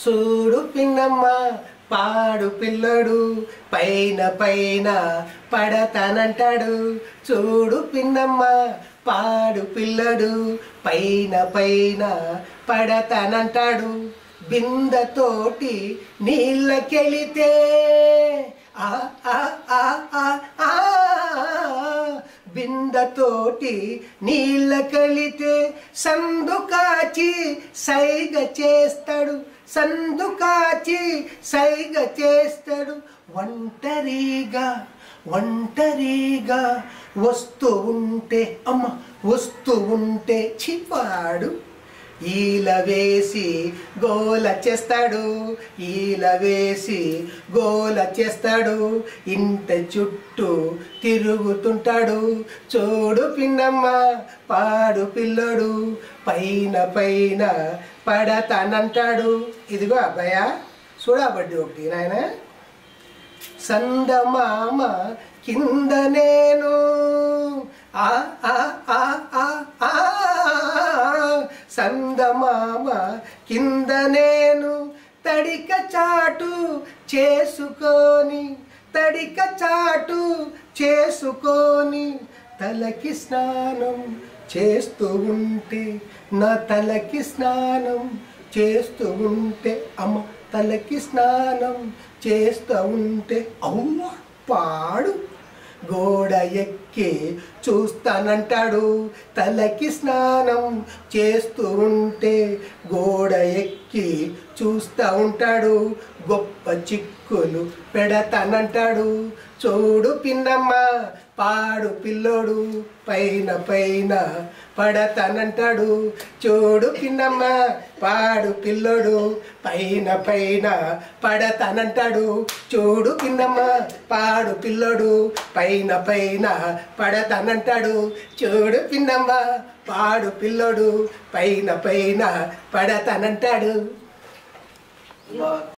చూడు పిన్నమ్మ పాడు పిల్లడు పైన పైన పడతానంటాడు. చూడు పిన్నమ్మ పాడు పిల్లడు పైన పైన పడతానంటాడు. బిందతోటి నీళ్ళకెళితే ఆ ఆ ఆ ఆ ఆ బిందతోటి నీళ్ళకెళితే సందు కాచి సైగ చేస్తాడు. సందు కాచి సైగ చేస్తాడు. ఒంటరిగా ఒంటరిగా వస్తూ ఉంటే అమ్మ వస్తూ ఉంటే చిపాడు ఈల వేసి గోల చేస్తాడు. ఈల వేసి గోల చేస్తాడు. ఇంట చుట్టూ తిరుగుతుంటాడు. చూడు పిన్నమ్మ పాడు పిల్లడు పైన పైన పడతానంటాడు. ఇదిగో అబ్బాయ చూడబడ్డి ఒకటి నాయన. సందమామ కింద నేను ఆ ఆ ఆ ఆ ఆ సందమామ కింద నేను తడిక చాటు చేసుకొని తడిక చాటు చేసుకొని తలకి స్నానం చేస్తూ ఉంటే నా తలకి స్నానం చేస్తూ ఉంటే అమ్మ తలకి స్నానం చేస్తూ ఉంటే అవ్వ పాడు గోడ ఎక్కి చూస్తానంటాడు. తలకి స్నానం చేస్తూ ఉంటే గోడ ఎక్కి చూస్తూ ఉంటాడు. గొప్ప చిక్కులు పెడతానంటాడు. చూడు పిన్నమ్మ పాడు పిల్లోడు పైన పైన పడతానంటాడు. చూడు పిన్నమ్మ పాడు పిల్లోడు పైన పైన పడతానంటాడు. చూడు పిన్నమ్మ పాడు పిల్లోడు పైన పైన పడతానంటాడు. చూడు పిన్నమ్మ పాడు పిల్లోడు పైన పైన పడతానంటాడు.